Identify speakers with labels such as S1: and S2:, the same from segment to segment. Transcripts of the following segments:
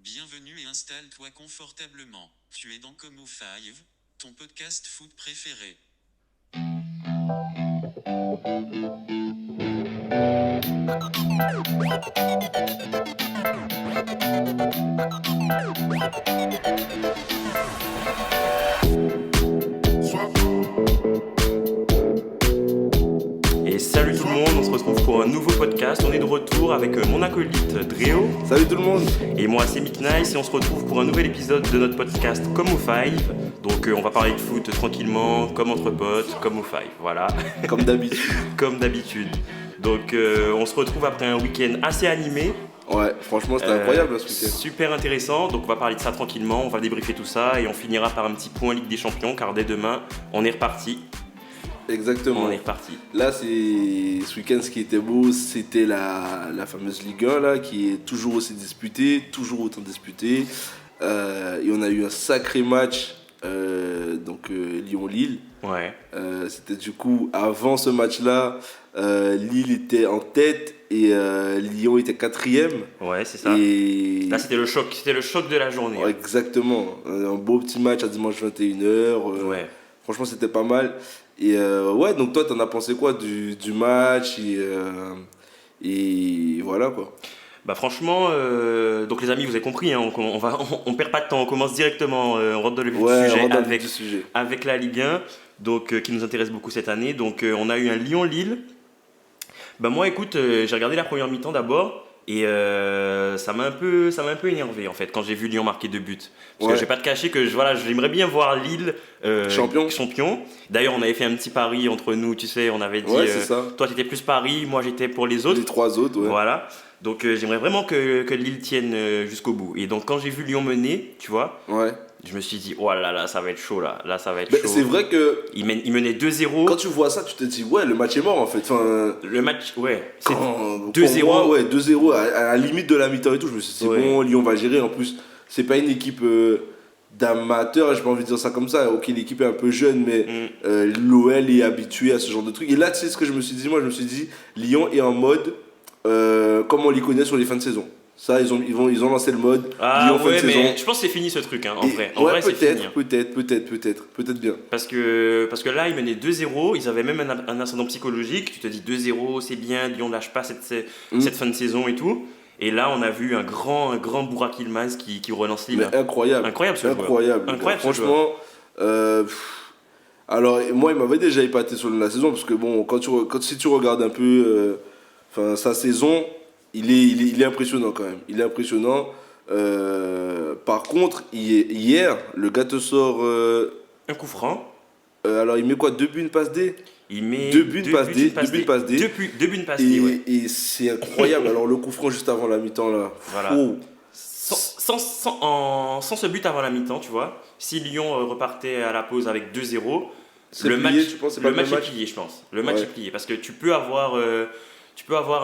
S1: Bienvenue et installe-toi confortablement. Tu es dans Como 5, ton podcast foot préféré.
S2: Et salut tout le monde, on se retrouve pour un nouveau podcast. On est de retour avec mon acolyte Dréo.
S3: Salut tout le monde.
S2: Et moi c'est Mick Nice et on se retrouve pour un nouvel épisode de notre podcast Comme au Five. Donc on va parler de foot tranquillement, comme entre potes, comme au Five, voilà.
S3: Comme d'habitude.
S2: Comme d'habitude. Donc on se retrouve après un week-end assez animé.
S3: Ouais, franchement c'était incroyable ce week-end.
S2: Super intéressant, donc on va parler de ça tranquillement, on va débriefer tout ça et on finira par un petit point Ligue des Champions car dès demain on est reparti.
S3: Exactement.
S2: On est reparti.
S3: Là, ce week-end, ce qui était beau, c'était la fameuse Ligue 1 là, qui est toujours aussi disputée, toujours autant disputée. Et on a eu un sacré match, Lyon-Lille.
S2: Ouais.
S3: C'était du coup, avant ce match-là, Lille était en tête et Lyon était quatrième.
S2: Ouais, c'est ça.
S3: Et...
S2: Là, c'était le choc de la journée.
S3: Ouais, exactement. Un beau petit match à dimanche 21h.
S2: Ouais.
S3: Franchement, c'était pas mal. Et ouais, donc toi, t'en as pensé quoi du match et voilà quoi.
S2: Bah franchement, donc les amis, vous avez compris, hein, on perd pas de temps, on commence directement, on rentre dans le vif du sujet avec la Ligue 1, donc qui nous intéresse beaucoup cette année. Donc on a eu un Lyon-Lille. Bah moi, écoute, j'ai regardé la première mi-temps d'abord. Et ça m'a un peu énervé en fait quand j'ai vu Lyon marquer 2 buts. Parce que je vais pas te cacher que j'aimerais bien voir Lille champion. D'ailleurs on avait fait un petit pari entre nous, tu sais, on avait dit toi t'étais plus Paris, moi j'étais pour les autres.
S3: Les 3 autres, ouais.
S2: Voilà. Donc j'aimerais vraiment que Lille tienne jusqu'au bout. Et donc quand j'ai vu Lyon mener, tu vois, ouais. Je me suis dit, oh là là, ça va être chaud là. Là, ça va être chaud.
S3: C'est vrai que.
S2: Il menait 2-0.
S3: Quand tu vois ça, tu te dis, ouais, le match est mort en fait. Enfin,
S2: le match, ouais.
S3: C'est 2-0. Moi, ouais, 2-0 à la limite de la mi-temps et tout. Je me suis dit, bon, Lyon va gérer. En plus, c'est pas une équipe d'amateurs, j'ai pas envie de dire ça comme ça. Ok, l'équipe est un peu jeune, mais l'OL est habitué à ce genre de trucs. Et là, tu sais ce que je me suis dit? Moi, je me suis dit, Lyon est en mode comme on les connaît sur les fins de saison. Ça, ils ont lancé le mode.
S2: Ah ouais, mais je pense que c'est fini ce truc, hein, en vrai. En vrai, c'est fini.
S3: Peut-être bien.
S2: Parce que là, ils menaient 2-0, ils avaient même un ascendant psychologique. Tu te dis 2-0, c'est bien, Lyon ne lâche pas cette fin de saison et tout. Et là, on a vu un grand Burak Yilmaz qui relance Lille.
S3: Mais incroyable.
S2: Incroyable ce
S3: joueur. Franchement, alors moi, il m'avait déjà épaté sur la saison parce que bon, si tu regardes un peu sa saison, il est impressionnant quand même. Il est impressionnant. Par contre, hier, le gars te sort
S2: un coup franc.
S3: Alors, il met quoi? 2 buts, une passe D?
S2: Il met
S3: 2 buts, une passe D.
S2: 2 buts, une passe D, ouais.
S3: Et c'est incroyable. Alors, le coup franc juste avant la mi-temps, là.
S2: Voilà.
S3: Oh.
S2: Sans ce but avant la mi-temps, tu vois, si Lyon repartait à la pause avec 2-0, le match est plié, je pense. Le match est plié parce que tu peux avoir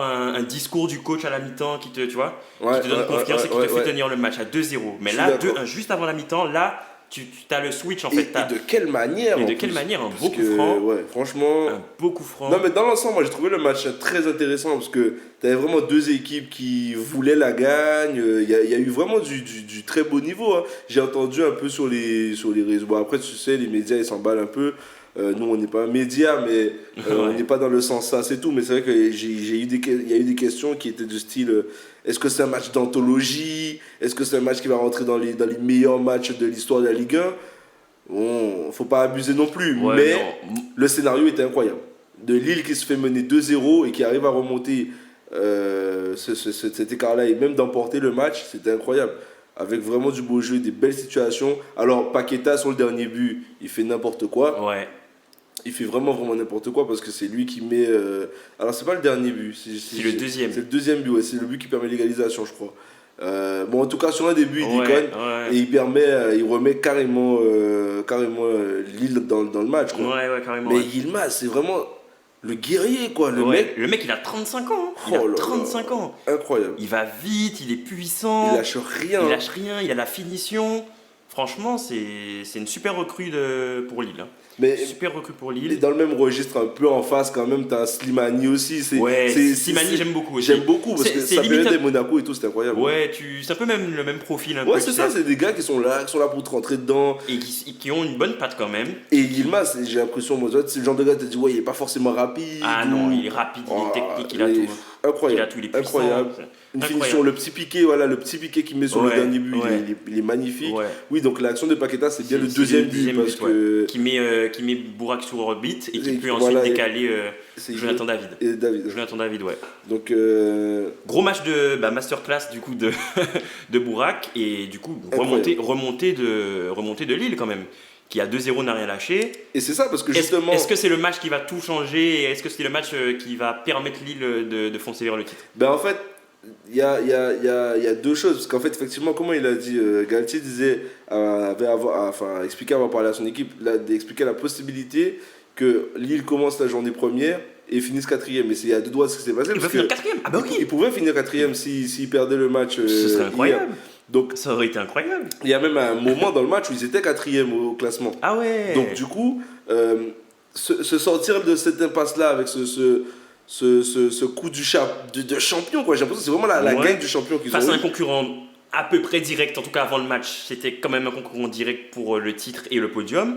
S2: un discours du coach à la mi-temps qui te donne confiance et qui te fait tenir le match à 2-0. Mais là, 2-1, juste avant la mi-temps, là, tu as le switch en fait.
S3: Et de quelle manière?
S2: Un beau coup franc.
S3: Ouais, franchement.
S2: Un beau coup franc.
S3: Non, mais dans l'ensemble, moi j'ai trouvé le match très intéressant parce que tu avais vraiment 2 équipes qui voulaient la gagne. Il y a eu vraiment du très beau niveau. Hein. J'ai entendu un peu sur les réseaux. Bon, après, tu sais, les médias ils s'emballent un peu. Nous, on n'est pas un média, mais on n'est pas dans le sens ça, c'est tout. Mais c'est vrai qu'il y a eu des questions qui étaient du style est-ce que c'est un match d'anthologie? Est-ce que c'est un match qui va rentrer dans les meilleurs matchs de l'histoire de la Ligue 1? Bon, faut pas abuser non plus, mais le scénario était incroyable. De Lille qui se fait mener 2-0 et qui arrive à remonter cet écart-là et même d'emporter le match, c'était incroyable. Avec vraiment du beau jeu, des belles situations. Alors, Paqueta, sur le dernier but, il fait n'importe quoi.
S2: Ouais.
S3: Il fait vraiment n'importe quoi parce que c'est lui qui met... Alors, c'est pas le dernier but.
S2: C'est le deuxième.
S3: C'est le deuxième but, ouais. C'est le but qui permet l'égalisation, je crois. Bon, en tout cas, sur un des buts, il déconne. Ouais. Et il remet carrément Lille dans le match. Quoi.
S2: Ouais, carrément.
S3: Mais Yilmaz, c'est vraiment... Le guerrier, quoi. Le
S2: mec, il a 35 ans. Il a 35 ans.
S3: Incroyable.
S2: Il va vite, il est puissant.
S3: Il lâche rien.
S2: Il a la finition. franchement, c'est une super recrue pour Lille. Hein.
S3: Mais
S2: super recrue pour Lille.
S3: Et dans le même registre, un peu en face, quand même, t'as Slimani aussi.
S2: Slimani, j'aime beaucoup aussi.
S3: J'aime beaucoup parce que ça vient des Monaco et tout, c'est incroyable.
S2: Ouais, c'est un peu même le même profil.
S3: C'est ça, c'est des gars qui sont là pour te rentrer dedans.
S2: Et qui ont une bonne patte quand même.
S3: Et Yilmaz, j'ai l'impression, moi, c'est le genre de gars qui te dit, ouais, il est pas forcément rapide.
S2: Ah non, il est rapide, il est technique, il a tout.
S3: Incroyable.
S2: Il a tout, il est puissant.
S3: Incroyable. Une finition, le petit piqué qu'il met sur le dernier but, il est magnifique. Ouais. Oui, donc l'action de Paqueta, c'est bien le deuxième but. Parce que...
S2: qui met Bourak sur orbite et qui peut ensuite décaler Jonathan David. Jonathan David, ouais.
S3: Donc,
S2: gros match de masterclass du coup de Bourak et du coup remontée de Lille quand même. Qui à 2-0 n'a rien lâché.
S3: Et c'est ça, parce que justement...
S2: Est-ce que c'est le match qui va tout changer? Est-ce que c'est le match qui va permettre Lille de foncer vers le titre?
S3: Ben en fait, il y a deux choses. Parce qu'en fait, effectivement, comment il a dit, Galtier disait, expliqué avant de parler à son équipe, d'expliquer la possibilité que Lille commence la journée première et finisse quatrième. Et il y a deux doigts de ce qui s'est passé.
S2: Il peut finir quatrième? Ah bah oui!
S3: Il pouvait finir quatrième s'il perdait le match.
S2: Ce serait incroyable!
S3: Hier. Donc,
S2: ça aurait été incroyable.
S3: Il y a même un moment dans le match où ils étaient quatrième au classement.
S2: Ah ouais.
S3: Donc du coup, se sortir de cette impasse-là avec ce coup de champion, quoi. J'ai l'impression que c'est vraiment la gagne du champion qu'ils ont eu.
S2: Face à un concurrent à peu près direct, en tout cas avant le match, c'était quand même un concurrent direct pour le titre et le podium.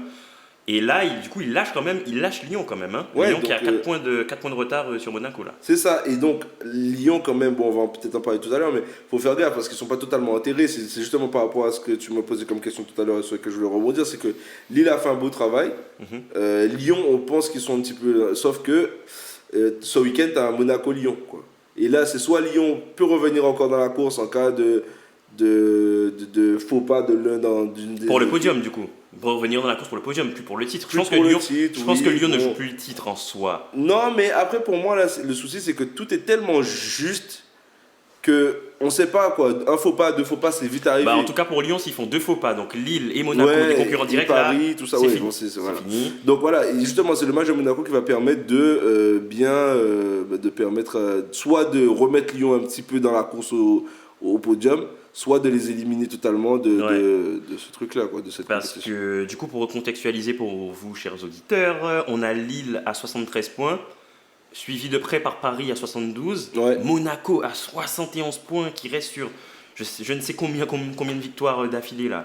S2: Et là, il lâche Lyon quand même. Hein. Lyon qui a 4 points de retard sur Monaco là.
S3: C'est ça, et donc Lyon quand même, bon on va peut-être en parler tout à l'heure, mais il faut faire gaffe parce qu'ils ne sont pas totalement enterrés. C'est justement par rapport à ce que tu m'as posé comme question tout à l'heure et sur lequel je voulais rebondir, c'est que Lille a fait un beau travail. Lyon, on pense qu'ils sont un petit peu... Sauf que ce week-end, tu as un Monaco-Lyon. Quoi. Et là, c'est soit Lyon peut revenir encore dans la course en cas de faux pas de l'un dans d'une des...
S2: Pour le podium du coup. Pour revenir dans la course pour le podium, plus pour le titre. Je pense que Lyon ne joue plus le titre en soi.
S3: Non, mais après, pour moi, là, le souci, c'est que tout est tellement juste que on sait pas quoi. Un faux pas, deux faux pas, c'est vite arrivé.
S2: En tout cas, pour Lyon, s'ils font 2 faux pas, donc Lille et Monaco, des concurrents directs,
S3: Paris,
S2: là,
S3: tout ça,
S2: c'est fini.
S3: Voilà.
S2: Fini.
S3: Donc voilà, et justement, c'est le match de Monaco qui va permettre de permettre soit de remettre Lyon un petit peu dans la course au podium, soit de les éliminer totalement de ce truc-là, quoi, de cette
S2: Parce que, du coup, pour recontextualiser pour vous, chers auditeurs, on a Lille à 73 points, suivi de près par Paris à 72, Monaco à 71 points, qui reste sur je ne sais combien de victoires d'affilée, là.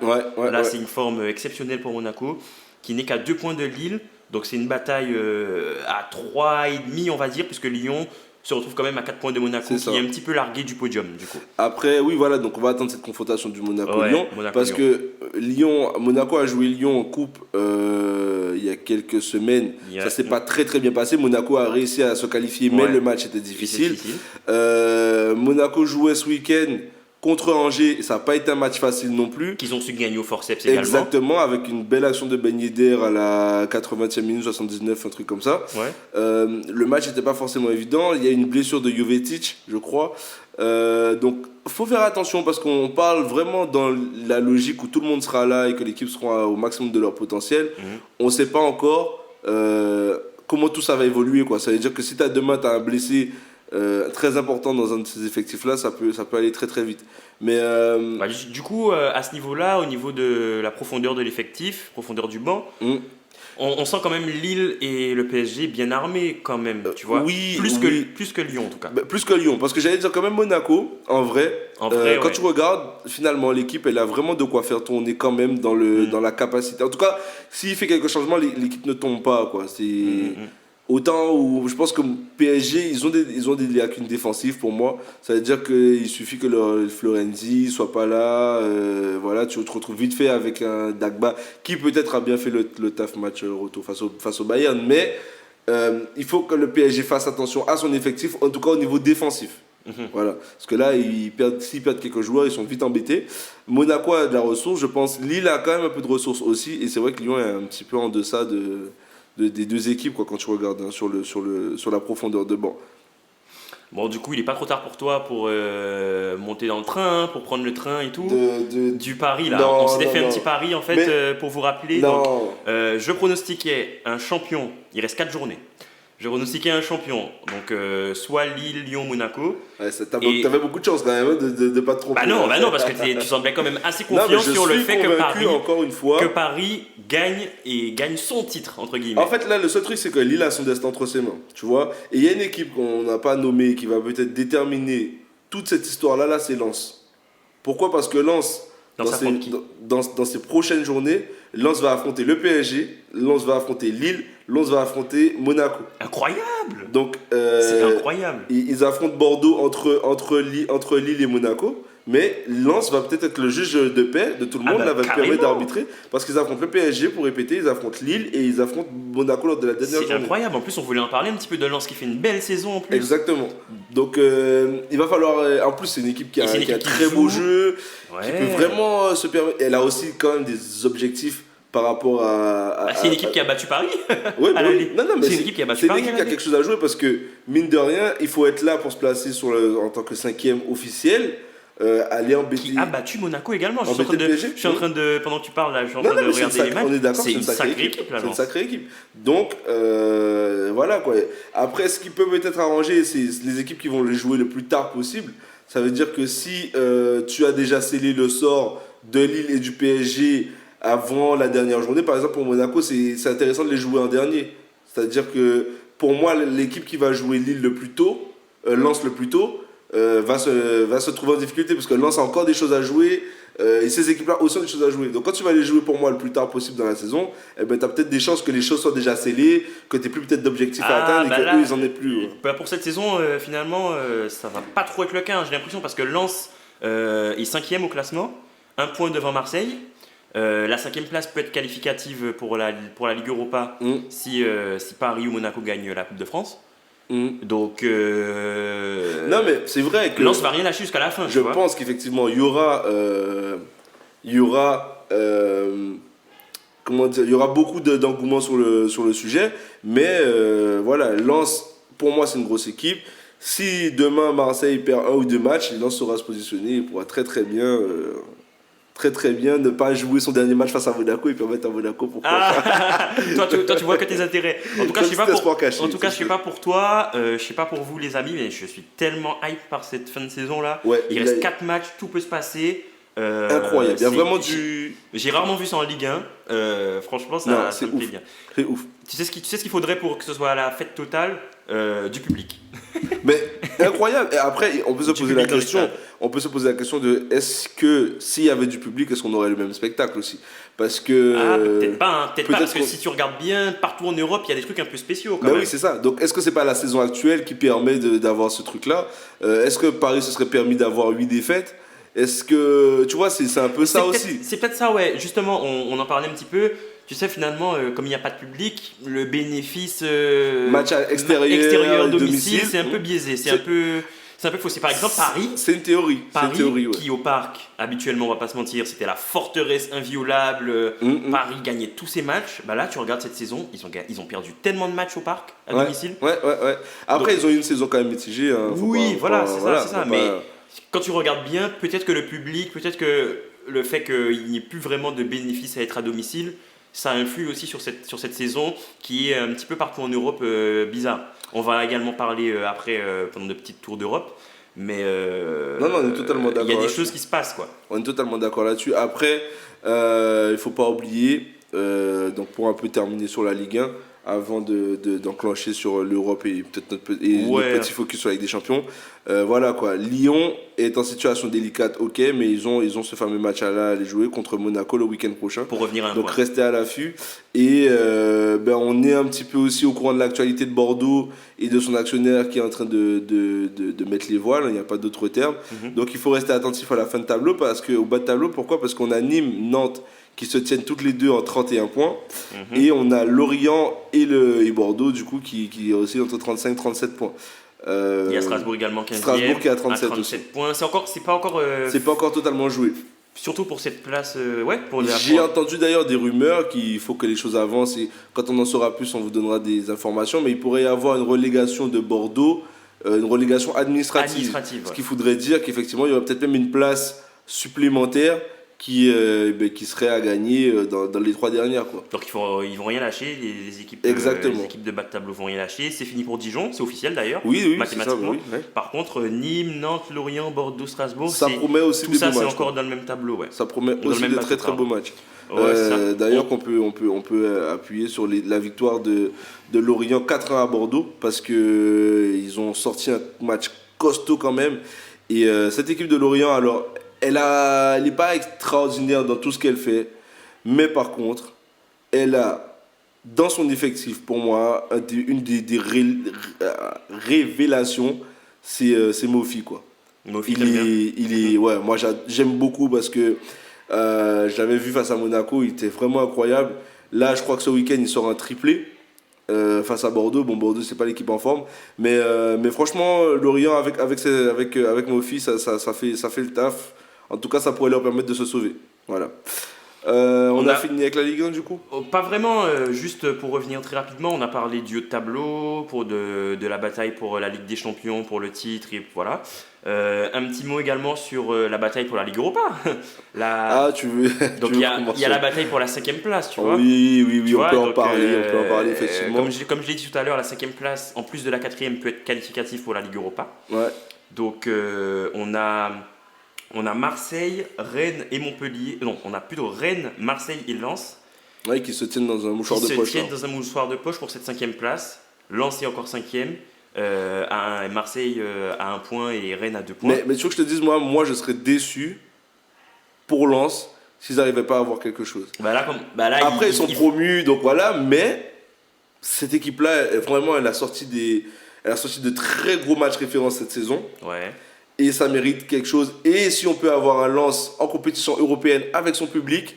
S2: C'est une forme exceptionnelle pour Monaco, qui n'est qu'à 2 points de Lille, donc c'est une bataille à 3,5, on va dire, puisque Lyon se retrouve quand même à 4 points de Monaco, qui est un petit peu largué du podium du coup.
S3: Après, oui, voilà, donc on va attendre cette confrontation du Monaco-Lyon, parce que Monaco a joué Lyon en coupe il y a quelques semaines, ça s'est pas très très bien passé, Monaco a réussi à se qualifier, mais le match était difficile. Monaco jouait ce week-end contre Angers, ça n'a pas été un match facile non plus.
S2: Qu'ils ont su gagner au forceps également.
S3: Exactement, avec une belle action de Ben Yedder à la 80e minute, 79, un truc comme ça. Le match n'était pas forcément évident. Il y a une blessure de Jovetic, je crois. Donc, il faut faire attention parce qu'on parle vraiment dans la logique où tout le monde sera là et que l'équipe sera au maximum de leur potentiel. On ne sait pas encore comment tout ça va évoluer, quoi. Ça veut dire que si demain, tu as un blessé très important dans un de ces effectifs-là, ça peut aller très très vite. Mais
S2: du coup, à ce niveau-là, au niveau de la profondeur de l'effectif, profondeur du banc, on sent quand même Lille et le PSG bien armés quand même, tu vois. Plus que Lyon en tout cas.
S3: Plus que Lyon, parce que j'allais dire quand même Monaco, en vrai quand tu regardes, finalement l'équipe elle a vraiment de quoi faire tourner quand même dans la capacité. En tout cas, s'il fait quelques changements, l'équipe ne tombe pas, quoi. Autant où je pense que PSG, ils ont des lacunes défensives pour moi. Ça veut dire qu'il suffit que le Florenzi soit pas là. Tu te retrouves vite fait avec un Dagba qui peut-être a bien fait le taf match retour face au Bayern. Mais il faut que le PSG fasse attention à son effectif, en tout cas au niveau défensif. Voilà. Parce que là, s'ils perdent quelques joueurs, ils sont vite embêtés. Monaco a de la ressource, je pense. Lille a quand même un peu de ressources aussi. Et c'est vrai que Lyon est un petit peu en deçà des deux équipes, quoi, quand tu regardes sur la profondeur de banc.
S2: Bon, du coup, il n'est pas trop tard pour toi pour monter dans le train, pour prendre le train et tout. Du pari, là. On s'était fait un petit pari, en fait, pour vous rappeler. Donc, je pronostiquais un champion, il reste 4 journées. Je pronostiquais un champion. Donc, soit Lille, Lyon, Monaco.
S3: Ouais, t'avais beaucoup de chance quand même de pas te tromper.
S2: Bah non, parce que tu semblais quand même assez confiant sur le fait
S3: encore une fois,
S2: que Paris gagne son titre, entre guillemets.
S3: En fait, là, le seul truc, c'est que Lille a son destin entre ses mains. Tu vois. Et il y a une équipe qu'on n'a pas nommée qui va peut-être déterminer toute cette histoire-là, là, c'est Lens. Pourquoi ? Parce que Lens, dans ses prochaines journées, Lens va affronter le PSG, Lens va affronter Lille, Lens va affronter Monaco.
S2: Incroyable.
S3: Donc,
S2: c'est incroyable.
S3: Ils affrontent Bordeaux entre Lille et Monaco. Mais Lens va peut-être être le juge de paix de tout le monde, là, va le permettre d'arbitrer. Parce qu'ils affrontent le PSG, pour répéter, ils affrontent Lille et ils affrontent Monaco lors de la dernière journée.
S2: C'est incroyable. En plus, on voulait en parler un petit peu de Lens qui fait une belle saison en plus.
S3: Exactement. Donc, il va falloir. En plus, c'est une équipe qui a un très beau jeu, qui peut vraiment se permettre. Elle a aussi quand même des objectifs par rapport à.
S2: C'est une équipe qui a battu Paris.
S3: Oui, non, mais
S2: c'est une équipe qui a battu Paris.
S3: C'est une équipe qui a quelque chose à jouer parce que, mine de rien, il faut être là pour se placer en tant que 5e officiel. Aller embêter.
S2: Qui a battu Monaco également. Je suis en train de pendant que tu parles là, je suis en train de regarder les matchs.
S3: On est d'accord,
S2: c'est une sacrée équipe là.
S3: C'est une sacrée équipe. Donc voilà quoi. Après, ce qui peut peut-être arranger, c'est les équipes qui vont les jouer le plus tard possible. Ça veut dire que si tu as déjà scellé le sort de Lille et du PSG avant la dernière journée, par exemple pour Monaco, c'est intéressant de les jouer en dernier. C'est-à-dire que pour moi, l'équipe qui va jouer Lille le plus tôt, Lens le plus tôt, va se trouver en difficulté parce que Lens a encore des choses à jouer et ces équipes-là aussi ont des choses à jouer. Donc quand tu vas les jouer pour moi le plus tard possible dans la saison, tu as peut-être des chances que les choses soient déjà scellées, que tu n'aies plus peut-être d'objectifs à atteindre et qu'eux ils en aient plus.
S2: Pour cette saison, finalement, ça va pas trop être le cas, j'ai l'impression, parce que Lens est 5e au classement, 1 point devant Marseille. La 5e place peut être qualificative pour la Ligue Europa si Paris ou Monaco gagnent la Coupe de France. Donc
S3: non mais c'est vrai que
S2: Lens va rien lâcher jusqu'à la fin.
S3: Je pense qu'effectivement il y aura comment dire, il y aura beaucoup d'engouement sur le sujet, mais voilà, Lens pour moi c'est une grosse équipe. Si demain Marseille perd 1 ou 2 matchs, Lens saura se positionner, il pourra très bien ne pas jouer son dernier match face à Monaco et permettre à Monaco pourquoi pas.
S2: Toi tu vois que tes intérêts. En tout cas, je sais pas pour toi, je sais pas pour vous les amis, mais je suis tellement hype par cette fin de saison là.
S3: Ouais,
S2: il reste 4 matchs, tout peut se passer.
S3: Incroyable, il y a vraiment
S2: J'ai rarement vu ça en Ligue 1. Franchement, ça me plaît bien.
S3: C'est ouf.
S2: Tu sais ce qu'il faudrait pour que ce soit la fête totale du public.
S3: Mais incroyable. Et après, on peut se poser la question. On peut se poser la question de est-ce que s'il y avait du public, est-ce qu'on aurait le même spectacle aussi ? Parce que
S2: peut-être pas, parce que si tu regardes bien, partout en Europe, il y a des trucs un peu spéciaux quand même.
S3: Oui, c'est ça. Donc, est-ce que c'est pas la saison actuelle qui permet d'avoir ce truc-là ? Est-ce que Paris se serait permis d'avoir 8 défaites ? Est-ce que, tu vois, c'est un peu ça aussi.
S2: C'est peut-être ça, ouais. Justement, on en parlait un petit peu. Tu sais, finalement, comme il n'y a pas de public, le bénéfice
S3: match extérieur
S2: domicile, c'est un peu biaisé. C'est un peu faussé. Par exemple, Paris.
S3: C'est une théorie.
S2: Qui au parc, habituellement, on va pas se mentir, c'était la forteresse inviolable. Paris gagnait tous ses matchs. Bah là, tu regardes cette saison, ils ont perdu tellement de matchs au parc à domicile.
S3: Ouais. Après, ils ont eu une saison quand même mitigée. Hein,
S2: c'est ça. Mais quand tu regardes bien, peut-être que le public, peut-être que le fait qu'il n'y ait plus vraiment de bénéfice à être à domicile, ça influe aussi sur cette saison qui est un petit peu partout en Europe bizarre. On va également parler après pendant de petites tours d'Europe, mais
S3: non, on est totalement d'accord.
S2: Il y a des choses qui se passent, quoi.
S3: On est totalement d'accord là-dessus. Après, il faut pas oublier, donc pour un peu terminer sur la Ligue 1, avant d'enclencher sur l'Europe et peut-être notre petit focus sur la Ligue des Champions. Voilà quoi. Lyon est en situation délicate, ok, mais ils ont ce fameux match à aller jouer contre Monaco le week-end prochain.
S2: Pour revenir à un
S3: Donc
S2: point.
S3: restez à l'affût. Et on est un petit peu aussi au courant de l'actualité de Bordeaux et de son actionnaire qui est en train de mettre les voiles, il n'y a pas d'autre terme. Donc il faut rester attentif à la fin de tableau, au bas de tableau. Pourquoi ? Parce qu'on a Nîmes, Nantes qui se tiennent toutes les deux en 31 points. Et on a Lorient et Bordeaux, du coup, qui est aussi entre 35 et 37 points.
S2: Il y a Strasbourg également 15e.
S3: Strasbourg qui est à 37 aussi.
S2: points. C'est pas encore
S3: totalement joué.
S2: Surtout pour cette place,
S3: J'ai entendu d'ailleurs des rumeurs qu'il faut que les choses avancent. Et quand on en saura plus, on vous donnera des informations. Mais il pourrait y avoir une relégation de Bordeaux, une relégation administrative. Ce qui voudrait dire qu'effectivement, il y aura peut-être même une place supplémentaire qui serait à gagner dans les 3 dernières, quoi.
S2: Donc ils vont rien lâcher, les équipes,
S3: Exactement.
S2: les équipes de bas de tableau vont rien lâcher. C'est fini pour Dijon, c'est officiel d'ailleurs,
S3: Oui,
S2: mathématiquement.
S3: c'est ça, oui.
S2: Par contre, Nîmes, Nantes, Lorient, Bordeaux, Strasbourg,
S3: Ça promet aussi
S2: tout
S3: des
S2: ça,
S3: beaux
S2: c'est
S3: matchs,
S2: encore
S3: quoi.
S2: dans le même tableau. Ouais.
S3: Ça promet
S2: Dans
S3: aussi
S2: le même
S3: de très
S2: bateau,
S3: beaux matchs.
S2: Ouais, ça.
S3: D'ailleurs, on peut appuyer sur la victoire de Lorient 4-1 à Bordeaux, parce qu'ils ont sorti un match costaud quand même. Et cette équipe de Lorient, alors, elle n'est pas extraordinaire dans tout ce qu'elle fait, mais par contre, elle a dans son effectif, pour moi, une des révélations, c'est Mofi, quoi.
S2: Mofi, très bien.
S3: Ouais, moi j'aime beaucoup parce que je l'avais vu face à Monaco, il était vraiment incroyable. Là, je crois que ce week-end, il sort un triplé face à Bordeaux. Bon, Bordeaux, c'est pas l'équipe en forme, mais franchement, Lorient avec Mofi, ça fait le taf. En tout cas, ça pourrait leur permettre de se sauver. Voilà. On a fini avec la Ligue 1 du coup?
S2: Pas vraiment, juste pour revenir très rapidement, on a parlé du haut de tableau, de la bataille pour la Ligue des Champions, pour le titre, et voilà. Un petit mot également sur la bataille pour la Ligue Europa.
S3: Tu veux.
S2: Donc il y a la bataille pour la 5e place, tu vois.
S3: Oui, on peut en parler, effectivement.
S2: Comme je l'ai dit tout à l'heure, la 5e place, en plus de la 4e, peut être qualificative pour la Ligue Europa.
S3: Ouais.
S2: Donc on a Marseille, Rennes et Montpellier. Non, on a plutôt Rennes, Marseille et Lens.
S3: Ouais, qui se tiennent dans un mouchoir de poche.
S2: Qui se tiennent dans un mouchoir de poche pour cette 5e place. Lens est encore 5e. Marseille à 1 point et Rennes à 2 points.
S3: Mais tu veux que je te dise, moi je serais déçu pour Lens s'ils n'arrivaient pas à avoir quelque chose.
S2: Après,
S3: ils sont promus, donc voilà, mais cette équipe-là, vraiment, elle a sorti de très gros matchs références cette saison.
S2: Ouais.
S3: Et ça mérite quelque chose. Et si on peut avoir un Lens en compétition européenne avec son public,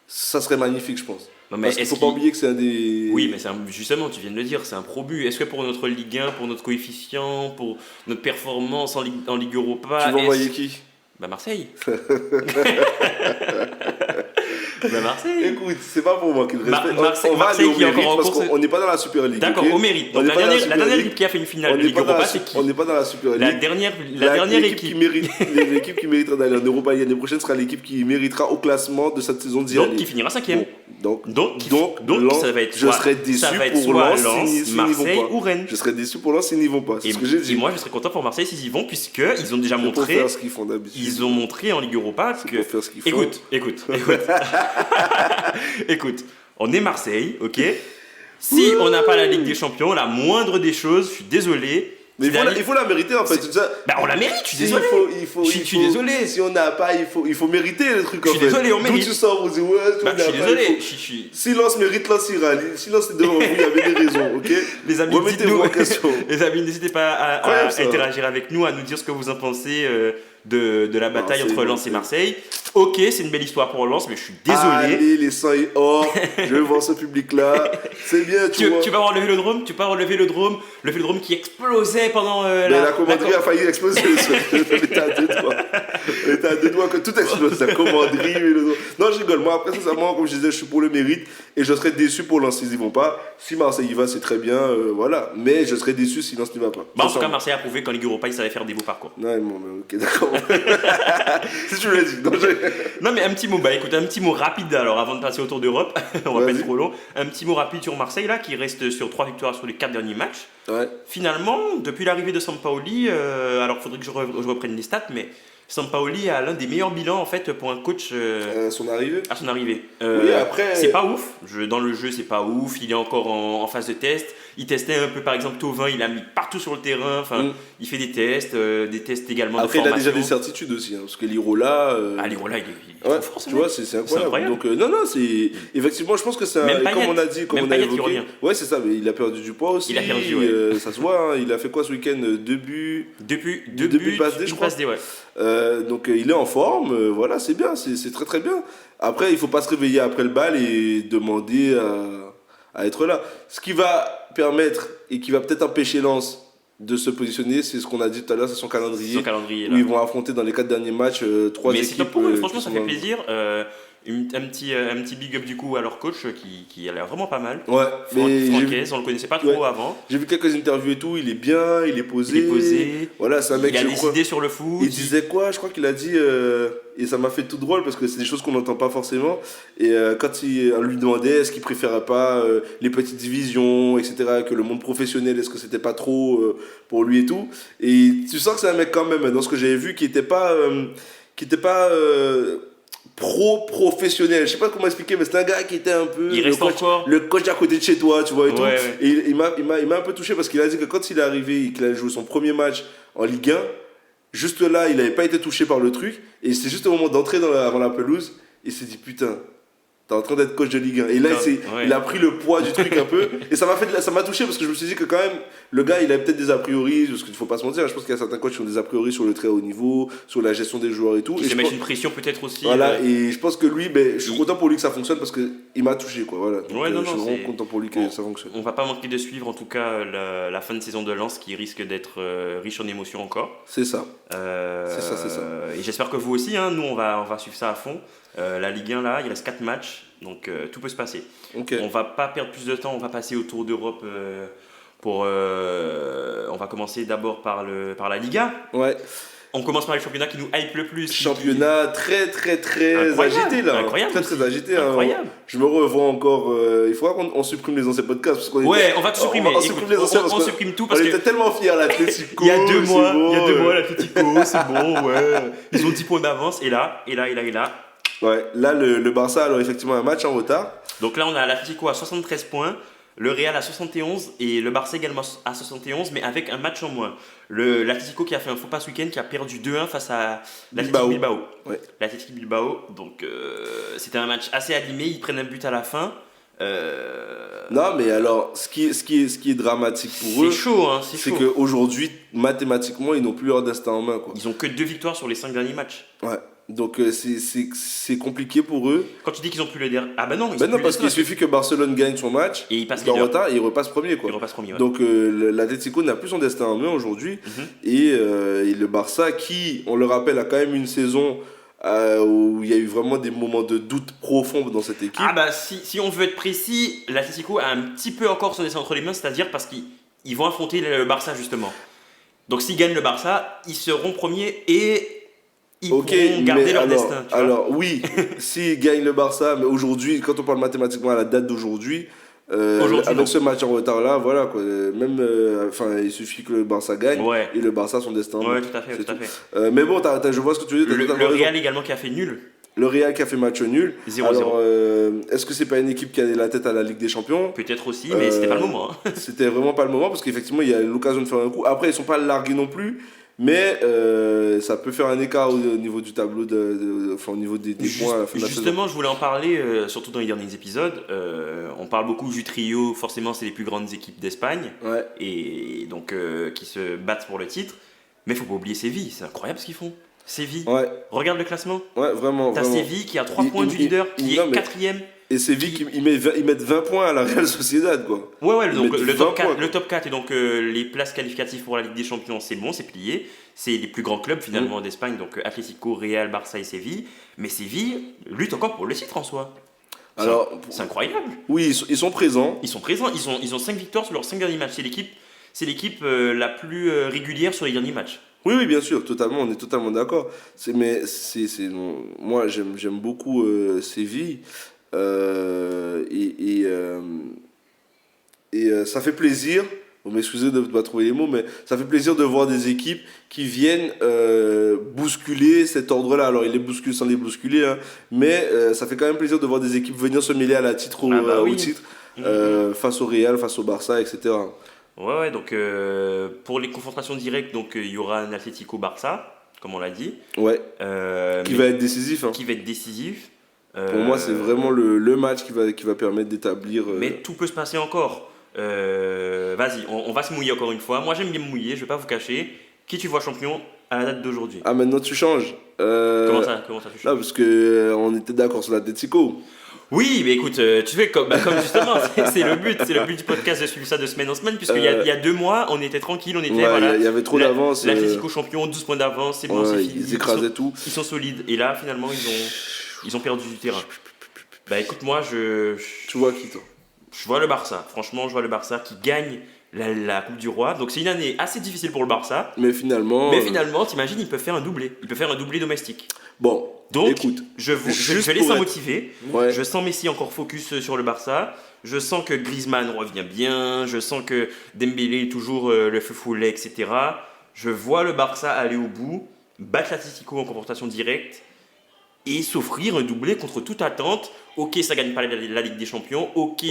S3: ça serait magnifique, je pense.
S2: Non, mais
S3: parce qu'il ne faut pas oublier que c'est un des...
S2: Oui, mais justement, tu viens de le dire, c'est un pro-but. Est-ce que pour notre Ligue 1, pour notre coefficient, pour notre performance en Ligue Europa...
S3: Tu vas envoyer qui?
S2: Marseille. Marseille.
S3: Écoute, c'est pas pour moi qu'il respecte.
S2: Marseille qui est encore en course.
S3: On n'est pas dans la Super League.
S2: D'accord,
S3: okay,
S2: au mérite. Donc la dernière équipe qui a fait une finale de Ligue Europa, c'est qui?
S3: On n'est pas dans la Super League.
S2: La dernière équipe.
S3: L'équipe qui méritera d'aller en Europa l'année prochaine sera l'équipe qui méritera au classement de cette saison d'y aller.
S2: Donc qui finira 5e.
S3: Donc
S2: ça va être
S3: je serais déçu pour Lens,
S2: Marseille ou Rennes.
S3: Je serais déçu pour Lens s'ils n'y vont pas. C'est ce que j'ai dit.
S2: Et moi, je serais content pour Marseille s'ils y vont, puisqu'ils ont déjà montré.
S3: Faire ce qu'ils font d'habitude.
S2: Ils ont montré en Ligue Europa que.
S3: Faire ce qu'ils font.
S2: Écoute, on est Marseille, ok? Si on n'a pas la Ligue des Champions, la moindre des choses, je suis désolé.
S3: Mais il faut la mériter en fait.
S2: On la mérite, je suis désolé. Je suis désolé.
S3: Si on n'a pas, il faut mériter le truc en fait.
S2: Je suis désolé, on mérite.
S3: D'où tu sors, on dit ouais,
S2: je suis désolé.
S3: Si Lens mérite, Lens ira. Si Lens est devant vous, il y avait des raisons, ok?
S2: Les amis,
S3: remettez-vous en question.
S2: Les amis, n'hésitez pas à interagir avec nous, à nous dire ce que vous en pensez de la bataille entre Lens et Marseille. Ok, c'est une belle histoire pour Lens, mais je suis désolé.
S3: Allez, les sangs et or, je veux voir ce public-là. C'est bien, tu vois.
S2: Tu vas voir le Vélodrome, le Vélodrome qui explosait pendant
S3: la commanderie a failli exploser. On était à 2 doigts que tout explose. La commanderie, Vélodrome. Non, je rigole. Moi, après, sincèrement, comme je disais, je suis pour le mérite et je serais déçu pour Lens s'ils n'y vont pas. Si Marseille y va, c'est très bien, voilà. Mais je serais déçu si Lens n'y va pas.
S2: En tout cas, Marseille a prouvé qu'en Ligue Europa, il savait faire des beaux parcours.
S3: Non, ok, d'accord. Si tu l'as dit.
S2: Non, mais un petit mot, écoute, un petit mot rapide alors avant de passer au Tour d'Europe, on va pas être trop long. Un petit mot rapide sur Marseille là qui reste sur 3 victoires sur les 4 derniers matchs.
S3: Ouais.
S2: Finalement, depuis l'arrivée de Sampaoli, alors il faudrait que je reprenne les stats, mais Sampaoli a l'un des meilleurs bilans en fait pour un coach
S3: à son arrivée.
S2: Oui, après. C'est pas ouf. Dans le jeu, c'est pas ouf. Il est encore en phase de test. Il testait un peu, par exemple, Thauvin, il a mis partout sur le terrain. Enfin, il fait des tests également
S3: après,
S2: de formation.
S3: Il a déjà des certitudes aussi, parce que Lirola.
S2: Lirola, il est trop fort.
S3: Tu vois, c'est incroyable. Donc, non, c'est. Effectivement, je pense que c'est comme on a dit, comme on a évoqué. Ouais, c'est ça, mais il a perdu du poids aussi.
S2: Il a perdu, ouais.
S3: Ça se voit, hein, il a fait quoi ce week-end? 2 buts.
S2: 2 buts,
S3: passe D, je crois.
S2: Ouais.
S3: Donc, il est en forme, voilà, c'est bien, c'est très très bien. Après, il faut pas se réveiller après le bal et demander à être là. Ce qui va permettre et qui va peut-être empêcher Lens de se positionner, c'est ce qu'on a dit tout à l'heure, c'est son calendrier. Où ils vont affronter dans les 4 derniers matchs 3 équipes.
S2: Mais c'est top pour eux, franchement, ça fait plaisir. un petit big up du coup à leur coach qui a l'air vraiment pas mal.
S3: Ouais,
S2: Francaise, on le connaissait pas trop avant.
S3: J'ai vu quelques interviews et tout, il est bien, il est posé.
S2: Il est posé.
S3: Voilà, c'est un mec,
S2: il a des idées sur le foot.
S3: Il disait quoi? Je crois qu'il a dit, et ça m'a fait tout drôle parce que c'est des choses qu'on n'entend pas forcément. Et quand on lui demandait est-ce qu'il préférait pas les petites divisions, etc., que le monde professionnel, est-ce que c'était pas trop pour lui et tout. Et tu sens que c'est un mec quand même, dans ce que j'avais vu, qui était pas pro-professionnel, je sais pas comment expliquer, mais c'est un gars qui était un peu le coach à côté de chez toi, tu vois, et tout.
S2: Ouais.
S3: Et il m'a un peu touché parce qu'il a dit que quand il est arrivé et qu'il a joué son premier match en Ligue 1, juste là, il n'avait pas été touché par le truc, et c'est juste au moment d'entrer avant la pelouse, il s'est dit putain, t'es en train d'être coach de Ligue 1. Et là, il a pris le poids du truc un peu. Et ça m'a touché parce que je me suis dit que quand même, le gars, il a peut-être des a priori, parce qu'il ne faut pas se mentir. Je pense qu'il y a certains coachs qui ont des a priori sur le très haut niveau, sur la gestion des joueurs et tout.
S2: Qui se mettent une pression peut-être aussi.
S3: Voilà, et je pense que lui, je suis content pour lui que ça fonctionne parce qu'il m'a touché, quoi. Voilà. Donc, je suis vraiment content pour lui que ça fonctionne.
S2: On va pas manquer de suivre en tout cas la fin de saison de Lens qui risque d'être riche en émotions encore.
S3: C'est ça.
S2: C'est ça. Et j'espère que vous aussi, nous on va suivre ça à fond. La Ligue 1 là, il reste 4 matchs, donc tout peut se passer.
S3: Okay.
S2: On va pas perdre plus de temps, on va passer au Tour d'Europe on va commencer d'abord par la Liga.
S3: Ouais.
S2: On commence par les championnats qui nous hype le plus.
S3: Championnat très agité là.
S2: Incroyable.
S3: Très agité.
S2: Incroyable.
S3: Je me revois encore. Il faudra qu'on supprime les anciens podcasts. Parce qu'on
S2: on va tout supprimer.
S3: On supprime les anciens
S2: on supprime tout parce
S3: on
S2: que.
S3: était tellement fiers à l'Atlético.
S2: Il y a 2 mois, l'Atlético, c'est bon, ouais. Ils ont 10 points d'avance et là.
S3: Ouais, là le Barça a alors effectivement un match en retard.
S2: Donc là on a l'Atlético à 73 points, le Real à 71 et le Barça également à 71 mais avec un match en moins. L'Atlético qui a fait un faux pas ce week-end qui a perdu 2-1 face à l'Atlético Bilbao.
S3: Ouais.
S2: L'Atlético Bilbao, donc c'était un match assez animé, ils prennent un but à la fin.
S3: Non mais alors ce qui est dramatique pour eux,
S2: c'est chaud.
S3: C'est qu'aujourd'hui mathématiquement ils n'ont plus leur destin en main, quoi.
S2: Ils ont que 2 victoires sur les 5 derniers matchs.
S3: Ouais. Donc c'est compliqué pour eux.
S2: Quand tu dis qu'ils ont plus le dernier. Ah bah non,
S3: parce qu'il suffit que Barcelone gagne son match
S2: et il passe
S3: en retard et il repasse premier, quoi.
S2: Ouais.
S3: Donc l'Atlético n'a plus son destin en main aujourd'hui. Et le Barça qui, on le rappelle, a quand même une saison où il y a eu vraiment des moments de doute profonds dans cette équipe.
S2: Ah bah si on veut être précis, l'Atlético a un petit peu encore son destin entre les mains, c'est-à-dire parce qu'ils vont affronter le Barça justement. Donc s'ils gagnent le Barça, ils seront premiers et ils pourront garder leur destin.
S3: Alors oui, s'ils gagnent le Barça, mais aujourd'hui, quand on parle mathématiquement à la date d'aujourd'hui, avec ce match en retard là, voilà quoi. Même, il suffit que le Barça gagne et le Barça a son destin.
S2: Ouais, tout à fait.
S3: Mais bon, je vois ce que tu veux dire.
S2: Le Real également qui a fait nul.
S3: Le Real qui a fait match nul.
S2: 0-0.
S3: Alors, est-ce que c'est pas une équipe qui a la tête à la Ligue des Champions?
S2: Peut-être aussi, mais c'était pas le moment.
S3: C'était vraiment pas le moment parce qu'effectivement, il y a l'occasion de faire un coup. Après, ils sont pas largués non plus. Mais ça peut faire un écart au niveau du tableau, au niveau des points à la fin de la saison.
S2: Justement, je voulais en parler, surtout dans les derniers épisodes. On parle beaucoup du trio, forcément, c'est les plus grandes équipes d'Espagne, et donc qui se battent pour le titre. Mais il ne faut pas oublier Séville, c'est incroyable ce qu'ils font. Séville, regarde le classement.
S3: Ouais, vraiment.
S2: T'as Séville qui a 3 points du leader, qui est 4ème.
S3: Et Séville, ils mettent 20 points à la Real Sociedad, quoi.
S2: Ouais, donc le top 4 et donc les places qualificatives pour la Ligue des Champions, c'est bon, c'est plié. C'est les plus grands clubs finalement d'Espagne, donc Atlético, Real, Barça et Séville. Mais Séville lutte encore pour le titre en soi. C'est incroyable.
S3: Oui, ils sont présents.
S2: Ils ont 5 victoires sur leurs 5 derniers matchs. C'est l'équipe la plus régulière sur les derniers matchs.
S3: Oui, bien sûr, totalement, on est totalement d'accord. Moi, j'aime beaucoup Séville. Ça fait plaisir, vous m'excusez de ne pas trouver les mots, mais ça fait plaisir de voir des équipes qui viennent bousculer cet ordre-là. Alors ils les bousculent sans les bousculer, mais ça fait quand même plaisir de voir des équipes venir se mêler à la titre au titre, face au Real, face au Barça, etc.
S2: Ouais, donc pour les confrontations directes, donc il y aura un Atlético-Barça, comme on l'a dit.
S3: Ouais. Qui va être décisif.
S2: Qui va être décisif.
S3: Pour moi, c'est vraiment le match qui va permettre d'établir.
S2: Mais tout peut se passer encore. Vas-y, on va se mouiller encore une fois. Moi, j'aime bien me mouiller, je vais pas vous cacher. Qui tu vois champion à la date d'aujourd'hui?
S3: Ah, maintenant tu changes.
S2: Comment ça tu changes?
S3: Là, parce qu'on était d'accord sur l'Atlético.
S2: Oui, mais écoute, tu fais comme justement, c'est le but du podcast de suivre ça de semaine en semaine, puisqu'il y a 2 mois, on était tranquille, on était
S3: il y avait trop d'avance.
S2: L'Atlético champion, 12 points d'avance, c'est bon, c'est fini.
S3: Ils écrasaient tout.
S2: Ils sont solides, et là finalement ils ont. Ils ont perdu du terrain. Bah écoute, moi,
S3: Tu vois qui, toi?
S2: je vois le Barça. Franchement, je vois le Barça qui gagne la Coupe du Roi. Donc c'est une année assez difficile pour le Barça.
S3: Mais finalement,
S2: t'imagines, ils peuvent faire un doublé. Ils peuvent faire un doublé domestique.
S3: bon,
S2: Donc,
S3: écoute,
S2: je
S3: juste
S2: vais les
S3: pour
S2: sens
S3: être-
S2: motivés.
S3: ouais.
S2: Je sens Messi encore focus sur le Barça. Je sens que Griezmann revient bien. Je sens que Dembélé est toujours le feu follet, etc. Je vois le Barça aller au bout, battre l'Atlético en confrontation directe et s'offrir un doublé contre toute attente. Ok, ça gagne pas la Ligue des Champions. Ok,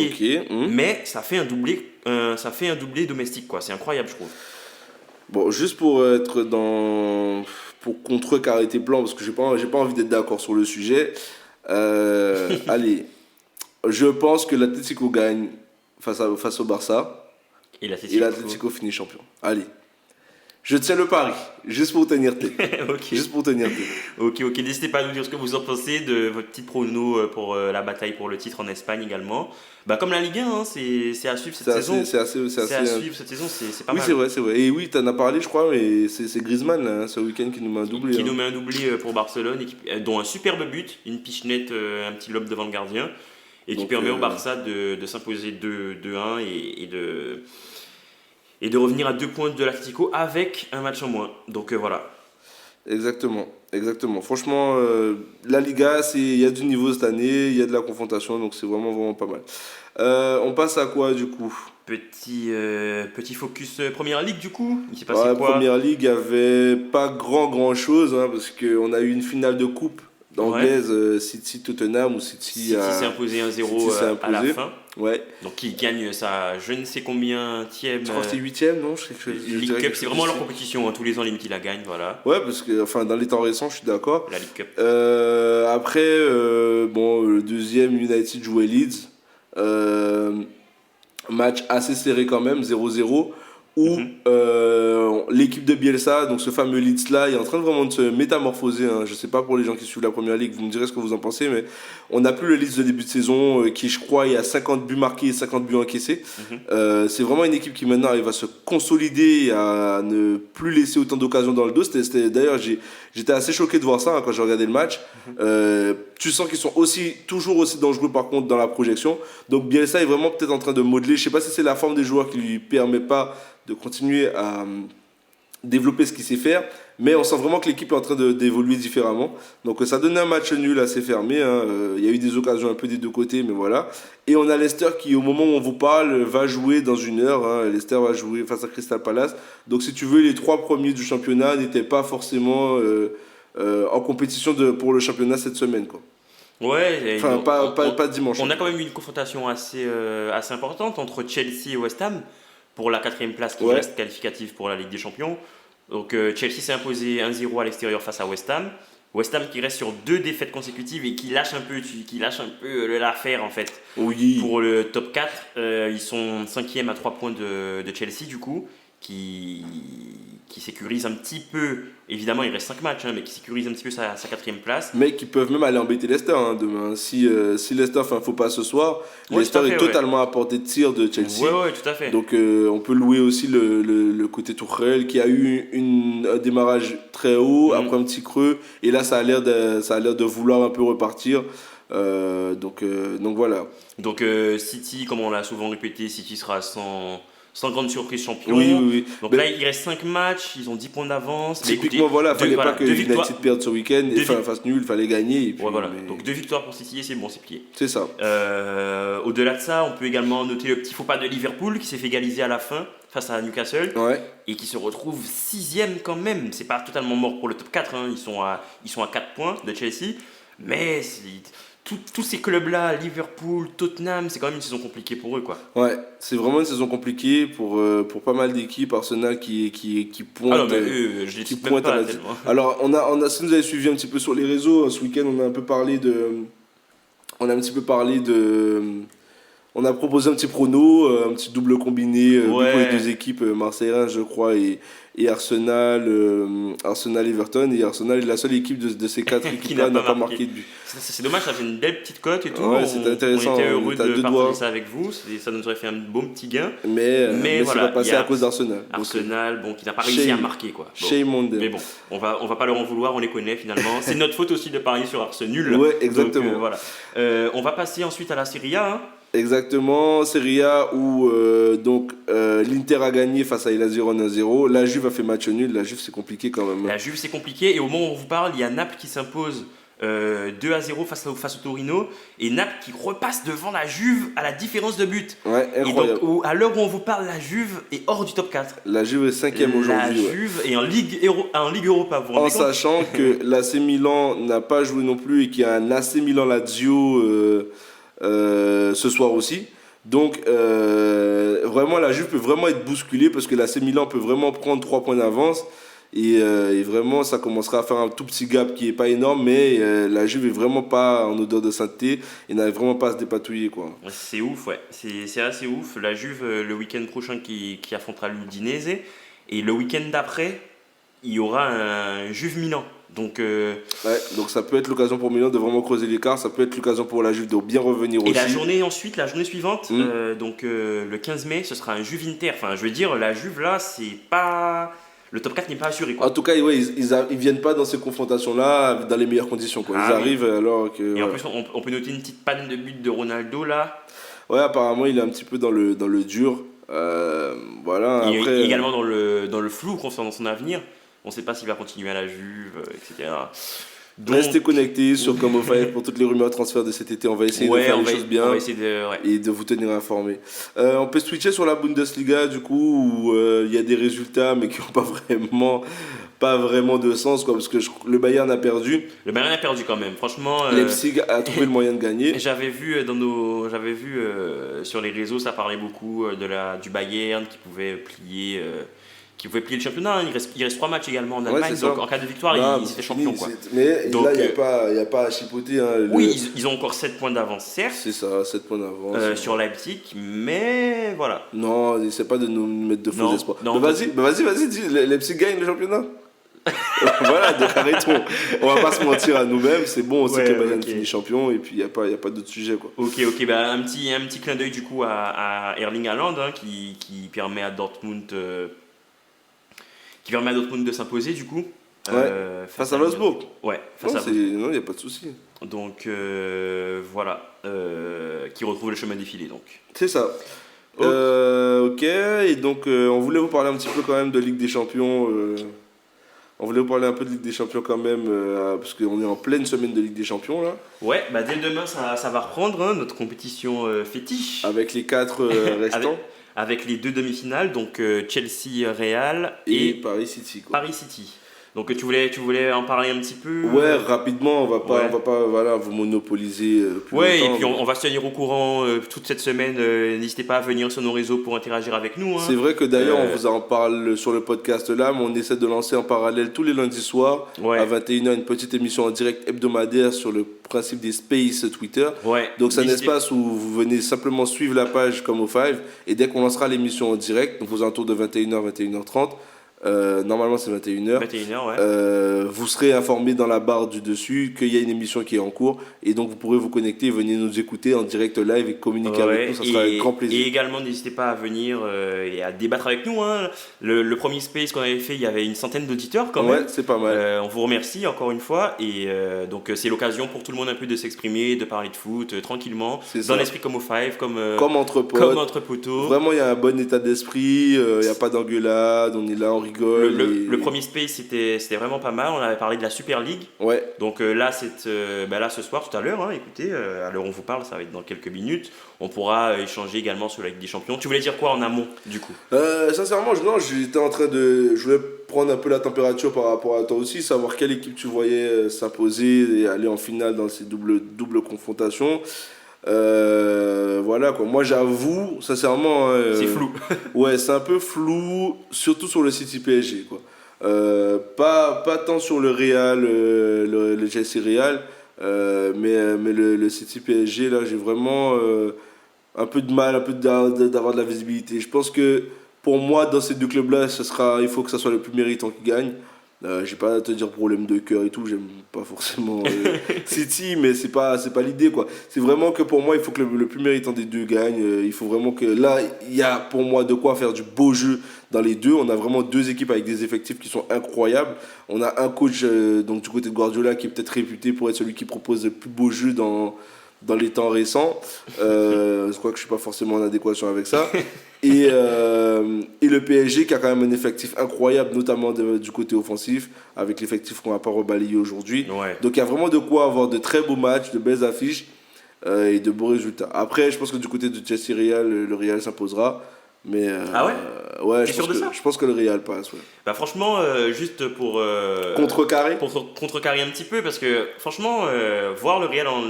S2: mais ça fait un doublé domestique, quoi. C'est incroyable, je trouve.
S3: Bon, juste pour être dans... Pour contrecarrer tes plans, parce que j'ai pas envie d'être d'accord sur le sujet. Allez, je pense que l'Atlético gagne face au Barça.
S2: Et
S3: Et l'Atlético finit champion. Allez. Je tiens le pari, juste pour tenir tête.
S2: Ok.
S3: Juste pour tenir tête.
S2: Ok, n'hésitez pas à nous dire ce que vous en pensez de votre petite prono pour la bataille pour le titre en Espagne également. Bah, comme la Ligue 1, hein, c'est à suivre cette saison.
S3: C'est assez,
S2: C'est à suivre cette saison, c'est pas
S3: oui,
S2: mal.
S3: c'est vrai. Et oui, t'en as parlé, je crois, mais c'est Griezmann, là, hein, ce week-end, qui nous met un doublé.
S2: Qui nous met un doublé pour Barcelone, dont un superbe but, une pichenette, un petit lob devant le gardien, et qui
S3: Donc,
S2: permet au Barça de s'imposer 2-1 et de revenir à 2 points de l'Atlético avec un match en moins. Donc voilà.
S3: Exactement. Franchement, la Liga, il y a du niveau cette année, il y a de la confrontation, donc c'est vraiment pas mal. On passe à quoi, du coup?
S2: Petit focus Première Ligue, du coup. Il s'est passé quoi?
S3: Première Ligue, il n'y avait pas grand chose, hein, parce qu'on a eu une finale de coupe anglaise, City-Tottenham, où City
S2: s'est imposé 1-0 à la fin.
S3: Ouais.
S2: Donc il gagne sa je ne sais combien tième.
S3: Je crois que c'était 8ème, non?
S2: Ligue Cup, c'est vraiment leur compétition, hein. Tous les ans limite ils la gagnent, voilà.
S3: Ouais, parce que enfin, dans les temps récents, je suis d'accord.
S2: La Ligue Cup.
S3: Après, le deuxième, United jouait Leeds. Match assez serré quand même, 0-0. Où l'équipe de Bielsa, donc ce fameux Leeds là, est en train de vraiment de se métamorphoser, hein. Je sais pas pour les gens qui suivent la première ligue, vous me direz ce que vous en pensez, mais on n'a plus le Leeds de début de saison qui, je crois, il y a 50 buts marqués et 50 buts encaissés. C'est vraiment une équipe qui maintenant arrive à se consolider et à ne plus laisser autant d'occasions dans le dos. D'ailleurs, j'étais assez choqué de voir ça, hein, quand j'ai regardé le match. Tu sens qu'ils sont toujours aussi dangereux par contre dans la projection. Donc Bielsa est vraiment peut-être en train de modeler, je sais pas si c'est la forme des joueurs qui lui permet pas de continuer à développer ce qu'il sait faire, mais on sent vraiment que l'équipe est en train d'évoluer différemment. Donc ça donnait un match nul assez fermé, hein. Il y a eu des occasions un peu des deux côtés, mais voilà. Et on a Leicester qui, au moment où on vous parle, va jouer dans 1 heure, hein. Leicester va jouer face à Crystal Palace. Donc si tu veux, les 3 premiers du championnat n'étaient pas forcément en compétition pour le championnat cette semaine, quoi.
S2: Ouais,
S3: enfin, pas dimanche.
S2: On a quand même eu une confrontation assez importante entre Chelsea et West Ham pour la 4e place qui reste qualificative pour la Ligue des Champions. Donc Chelsea s'est imposé 1-0 à l'extérieur face à West Ham. West Ham qui reste sur 2 défaites consécutives et qui lâche un peu l'affaire en fait.
S3: Oui.
S2: Pour le top 4, ils sont 5e à 3 points de Chelsea du coup, qui sécurise un petit peu, évidemment il reste 5 matchs, hein, mais qui sécurise un petit peu sa 4e place.
S3: Mais qui peuvent même aller embêter Leicester, hein, demain. Si Leicester fait un faux pas ce soir, Leicester est totalement à portée de tir de Chelsea.
S2: Ouais, tout à fait.
S3: Donc on peut louer aussi le côté Tuchel qui a eu un démarrage très haut, après un petit creux, et là ça a l'air de vouloir un peu repartir. Donc voilà.
S2: Donc City, comme on l'a souvent répété, City sera sans grande surprise champion.
S3: Oui.
S2: Donc là, il reste 5 matchs, ils ont 10 points d'avance.
S3: Typiquement, il fallait pas que United perde ce week-end et fasse nul, il fallait gagner. Et puis,
S2: Donc 2 victoires pour City et c'est bon, c'est plié.
S3: C'est ça.
S2: Au-delà de ça, on peut également noter le petit faux pas de Liverpool qui s'est fait égaliser à la fin face à Newcastle et qui se retrouve 6e quand même. C'est pas totalement mort pour le top 4, hein. Ils sont à 4 points de Chelsea, mais tous ces clubs-là, Liverpool, Tottenham, c'est quand même une saison compliquée pour eux, quoi.
S3: Ouais, c'est vraiment une saison compliquée pour pas mal d'équipes. Arsenal qui pointe.
S2: Ah non, mais je les cite même pas tellement.
S3: Alors, si vous avez suivi un petit peu sur les réseaux, ce week-end, on a un petit peu parlé de On a proposé un petit prono, un petit double combiné pour
S2: Ouais.
S3: les deux équipes, Marseille-Reims, je crois, et Arsenal, Arsenal-Everton. Et Arsenal est la seule équipe de ces quatre
S2: Qui
S3: équipes-là
S2: n'a
S3: n'a
S2: pas
S3: pas marqué de but.
S2: C'est dommage, ça fait une belle petite cote et tout.
S3: Ouais, c'était intéressant,
S2: On était
S3: on
S2: heureux
S3: était à
S2: de
S3: deux
S2: partager
S3: doigts.
S2: ça avec vous. Ça nous aurait fait un bon petit gain.
S3: Mais c'est
S2: voilà,
S3: pas passé
S2: il y a
S3: à cause d'Arsenal. Donc,
S2: Arsenal, bon, qui n'a pas réussi à marquer, quoi. Bon.
S3: shame on them.
S2: Mais bon, on va pas leur en vouloir, on les connaît finalement. C'est notre faute aussi de parier sur Arsenal nul.
S3: Ouais, exactement.
S2: Donc, voilà. On va passer ensuite à la Serie A. Hein.
S3: Exactement, Serie A où l'Inter a gagné face à Hellas Vérone 1-0. La Juve a fait match nul, la Juve c'est compliqué quand même.
S2: La Juve, c'est compliqué. Et au moment où on vous parle, il y a Naples qui s'impose 2-0 face au Torino. Et Naples qui repasse devant la Juve à la différence de but.
S3: Ouais,
S2: Et
S3: incroyable.
S2: donc, à l'heure où on vous parle, la Juve est hors du top 4.
S3: La Juve est 5ème aujourd'hui.
S2: La Juve est en Ligue Europa. Vous vous
S3: En
S2: rendez compte
S3: sachant que l'AC Milan n'a pas joué non plus et qu'il y a un AC Milan Lazio ce soir aussi. Donc vraiment la Juve peut vraiment être bousculée parce que l'AC Milan peut vraiment prendre 3 points d'avance et vraiment ça commencera à faire un tout petit gap qui est pas énorme, mais la Juve est vraiment pas en odeur de sainteté et n'arrive vraiment pas à se dépatouiller, quoi.
S2: C'est ouf, ouais. C'est assez ouf. La Juve, le week-end prochain, qui affrontera l'Udinese. Et le week-end d'après, il y aura un Juve-Milan. Donc,
S3: Ouais, donc ça peut être l'occasion pour Milan de vraiment creuser l'écart, ça peut être l'occasion pour la Juve de bien revenir
S2: et
S3: aussi.
S2: la journée suivante, le 15 mai, ce sera un Juve-Inter. Enfin, je veux dire, la Juve, là, c'est pas... Le top 4 n'est pas assuré, quoi.
S3: En tout cas, ouais, ils viennent pas dans ces confrontations-là dans les meilleures conditions, quoi. Ils
S2: Ah oui.
S3: arrivent alors que...
S2: Et en
S3: ouais.
S2: plus, on peut noter une petite panne de but de Ronaldo, là.
S3: Ouais, apparemment, il est un petit peu dans le dur. Voilà,
S2: Il
S3: après...
S2: est également dans le flou concernant son avenir. On ne sait pas s'il va continuer à la Juve, etc. Donc,
S3: Restez connectés sur Como5 pour toutes les rumeurs de transfert de cet été. On va essayer de faire les choses bien
S2: on va essayer de... Ouais.
S3: et de vous tenir informés. On peut switcher sur la Bundesliga, du coup, où il y a des résultats, mais qui n'ont pas vraiment de sens, quoi, parce que le Bayern a perdu.
S2: Le Bayern a perdu quand même, franchement.
S3: Leipzig a trouvé le moyen de gagner.
S2: J'avais vu sur les réseaux, ça parlait beaucoup du Bayern qui pouvait plier le championnat. Hein. Il reste 3 matchs également en Allemagne,
S3: c'est
S2: donc
S3: ça.
S2: en cas de victoire,
S3: Non,
S2: ils étaient champions, quoi.
S3: Mais
S2: Donc,
S3: là, il n'y a pas à chipoter. Hein,
S2: Oui, ils ont encore 7 points d'avance, certes,
S3: c'est ça, 7 points d'avance.
S2: sur Leipzig, mais voilà.
S3: Non, n'essaie pas de nous mettre de faux
S2: Non,
S3: espoirs.
S2: non,
S3: Vas-y, dis, Leipzig gagne le championnat. Voilà, donc arrêtons. On va pas se mentir à nous-mêmes, c'est bon, on sait
S2: Ouais,
S3: que le Bayern
S2: ok.
S3: finit champion et puis il n'y a pas d'autre sujet, quoi.
S2: Ok, bah, un petit clin d'œil du coup à Erling Haaland, hein, qui permet à Dortmund de s'imposer du coup.
S3: Face à Wolfsburg.
S2: Ouais, face
S3: Non,
S2: à
S3: non, il n'y a pas de souci.
S2: Donc voilà, qui retrouve le chemin défilé donc.
S3: C'est ça.
S2: Ok.
S3: Ok, et donc on voulait vous parler un petit peu quand même de Ligue des Champions. On voulait vous parler un peu de Ligue des Champions quand même, parce qu'on est en pleine semaine de Ligue des Champions là.
S2: Ouais, bah dès demain ça va reprendre, hein, notre compétition fétiche.
S3: Avec les 4 restants.
S2: Avec les 2 demi-finales, donc Chelsea Real
S3: Et
S2: et
S3: Paris City, quoi.
S2: Paris City. Donc tu voulais en parler un petit peu
S3: Ouais, rapidement, on va
S2: Ouais.
S3: pas voilà, vous monopoliser plus
S2: Ouais,
S3: longtemps.
S2: et puis on va se tenir au courant toute cette semaine. N'hésitez pas à venir sur nos réseaux pour interagir avec nous. Hein.
S3: C'est vrai que d'ailleurs,
S2: Euh,
S3: on vous en parle sur le podcast là, mais on essaie de lancer en parallèle tous les lundis soirs
S2: Ouais.
S3: à 21h une petite émission en direct hebdomadaire sur le principe des spaces Twitter.
S2: Ouais.
S3: Donc c'est un
S2: N'hésitez-
S3: espace où vous venez simplement suivre la page comme au 5 et dès qu'on lancera l'émission en direct, donc aux alentours de 21h, 21h30, normalement c'est 21h,
S2: 21h, ouais.
S3: vous serez informé dans la barre du dessus qu'il y a une émission qui est en cours et donc vous pourrez vous connecter et venir nous écouter en direct live et communiquer
S2: Ouais,
S3: avec nous, ça sera avec grand plaisir.
S2: Et également, n'hésitez pas à venir et à débattre avec nous. Hein. Le premier space qu'on avait fait, il y avait une centaine d'auditeurs quand
S3: Ouais,
S2: même.
S3: c'est pas mal.
S2: On vous remercie encore une fois. Et donc, c'est l'occasion pour tout le monde un peu de s'exprimer, de parler de foot tranquillement,
S3: C'est
S2: dans
S3: ça.
S2: l'esprit comme au 5, comme
S3: Entre potes.
S2: comme entre poteaux.
S3: Vraiment, il y a un bon état d'esprit, il n'y a pas d'engueulade, on est là, on rigole.
S2: Le premier space, c'était vraiment pas mal. On avait parlé de la Super League.
S3: Ouais,
S2: Donc là, ce soir, tout à l'heure, hein, écoutez, à l'heure où on vous parle, ça va être dans quelques minutes. On pourra échanger également sur la Ligue des Champions. Tu voulais dire quoi en amont, du coup?
S3: sincèrement, je voulais prendre un peu la température par rapport à toi aussi, savoir quelle équipe tu voyais s'imposer et aller en finale dans ces doubles confrontations. Voilà quoi, moi j'avoue, sincèrement.
S2: C'est flou.
S3: Ouais, c'est un peu flou, surtout sur le City PSG, quoi. Pas tant sur le Real, le Chelsea Real, mais le City PSG, là, j'ai vraiment un peu de mal, d'avoir de la visibilité. Je pense que pour moi, dans ces deux clubs-là, il faut que ça soit le plus méritant qui gagne. J'ai pas à te dire problème de cœur et tout, j'aime pas forcément City, mais c'est pas l'idée quoi. C'est vraiment que pour moi, il faut que le plus méritant des deux gagne. Il faut vraiment que là, il y a pour moi de quoi faire du beau jeu dans les deux. On a vraiment deux équipes avec des effectifs qui sont incroyables. On a un coach donc du côté de Guardiola qui est peut-être réputé pour être celui qui propose le plus beau jeu dans les temps récents. Je crois que je suis pas forcément en adéquation avec ça. Et le PSG qui a quand même un effectif incroyable, notamment du côté offensif, avec l'effectif qu'on va pas rebalayer aujourd'hui.
S2: Ouais.
S3: Donc il y a vraiment de quoi avoir de très beaux matchs, de belles affiches et de beaux résultats. Après, je pense que du côté de Chelsea Real, le Real s'imposera. Mais
S2: ah ouais
S3: ouais,
S2: T'es sûr de ça?
S3: Je pense que le Real passe. Ouais.
S2: Bah franchement, juste pour
S3: contrecarrer
S2: un petit peu, parce que franchement, voir le Real en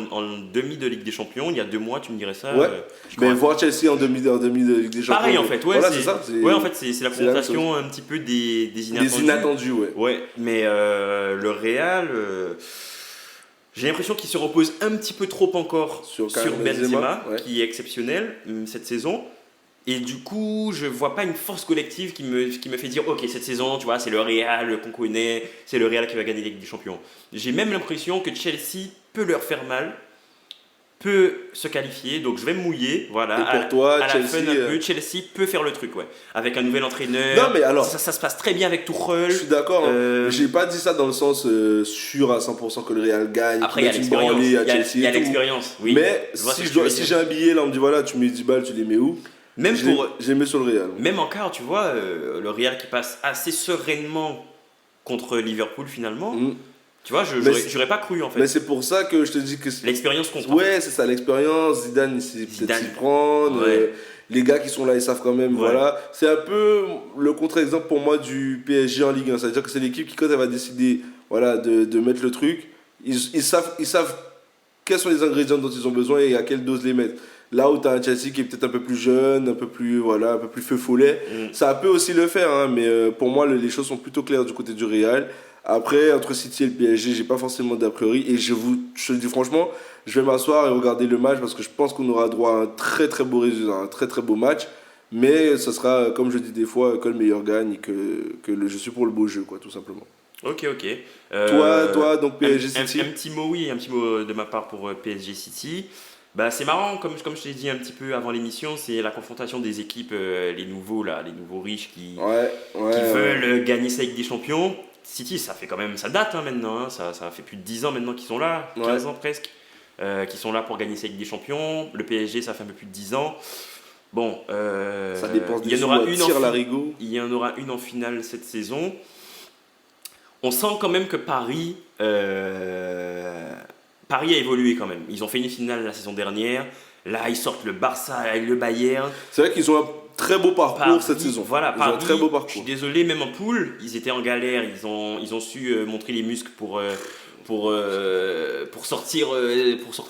S2: demi de Ligue des Champions, il y a 2 mois, tu me dirais ça.
S3: Ouais. Mais voir Chelsea en demi de Ligue des Champions.
S2: Pareil en fait, ouais.
S3: Voilà, c'est ça.
S2: Ouais, en fait, c'est la confrontation un petit peu des inattendus.
S3: Des inattendus, ouais.
S2: Ouais, mais le Real. J'ai l'impression qu'il se repose un petit peu trop encore sur Benzema, ouais. Qui est exceptionnel cette saison. Et du coup, je vois pas une force collective qui me fait dire ok, cette saison, tu vois, c'est le Real qu'on connaît, c'est le Real qui va gagner la Ligue des Champions. J'ai même l'impression que Chelsea peut leur faire mal, peut se qualifier, donc je vais me mouiller, voilà.
S3: Et pour toi,
S2: Chelsea, la fin un peu, Chelsea peut faire le truc, ouais. Avec un nouvel entraîneur.
S3: Non, mais alors,
S2: ça se passe très bien avec Tuchel.
S3: Je suis d'accord, j'ai pas dit ça dans le sens sûr à 100% que le Real gagne.
S2: Après, il y a l'expérience. Il y a l'expérience, oui.
S3: Mais si j'ai un billet, là, on me dit voilà, tu mets 10 balles, tu les mets où? J'ai mis sur le Real.
S2: Même en quart, tu vois, le Real qui passe assez sereinement contre Liverpool finalement. Tu vois, j'aurais pas cru en fait.
S3: Mais c'est pour ça que je te dis que
S2: l'expérience compte.
S3: Ouais, c'est ça, l'expérience. Zidane, il sait peut-être s'y prendre. Ouais. Les gars qui sont là, ils savent quand même. Ouais. Voilà. C'est un peu le contre-exemple pour moi du PSG en Ligue 1. C'est-à-dire que c'est l'équipe qui, quand elle va décider voilà, de mettre le truc, ils savent quels sont les ingrédients dont ils ont besoin et à quelle dose les mettre. Là où tu as un Chelsea qui est peut-être un peu plus jeune, un peu plus feu follet, ça peut aussi le faire, hein, mais pour moi les choses sont plutôt claires du côté du Real. Après, entre City et le PSG, j'ai pas forcément d'a priori et je te dis franchement, je vais m'asseoir et regarder le match parce que je pense qu'on aura droit à un très très beau résultat, un très très beau match, mais ce sera, comme je dis des fois, que le meilleur gagne et que je suis pour le beau jeu, quoi, tout simplement.
S2: Ok.
S3: Toi, donc PSG City.
S2: Un petit mot de ma part pour PSG City. Bah, c'est marrant, comme je t'ai dit un petit peu avant l'émission, c'est la confrontation des équipes, les nouveaux riches qui veulent gagner sa Ligue des Champions. City, ça date maintenant, ça fait plus de 10 ans maintenant qu'ils sont là, 15 ans presque, qui sont là pour gagner sa Ligue des Champions. Le PSG, ça fait un peu plus de 10 ans. Bon,
S3: ça dépense
S2: il y en aura une en finale cette saison. On sent quand même que Paris a évolué quand même. Ils ont fait une finale la saison dernière. Là, ils sortent le Barça et le Bayern.
S3: C'est vrai qu'ils ont un très beau parcours cette saison.
S2: Voilà,
S3: ils ont un très beau parcours.
S2: Je suis désolé, même en poule, ils étaient en galère. Ils ont su montrer les muscles pour sortir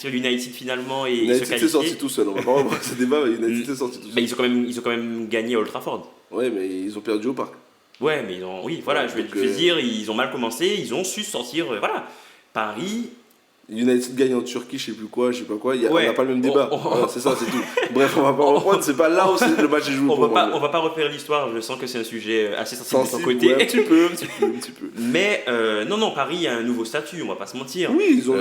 S2: l'United finalement et
S3: United
S2: se qualifier.
S3: S'est sorti tout seul. On va pas reprendre ce débat. United s'est sorti tout seul.
S2: Mais ils ont quand même gagné à Old Trafford.
S3: Ouais, mais ils ont perdu au parc.
S2: Ouais, mais je veux dire, ils ont mal commencé. Ils ont su sortir. Voilà, Paris.
S3: United gagne en Turquie, je sais pas quoi, on n'a pas le même débat. Voilà, c'est ça, c'est tout. Bref, on va pas reprendre, c'est pas là où le match est joué.
S2: On va pas refaire l'histoire, je sens que c'est un sujet assez sensible de son côté.
S3: Ouais, un petit peu.
S2: Mais non, Paris a un nouveau statut, on va pas se mentir.
S3: Oui, ils ont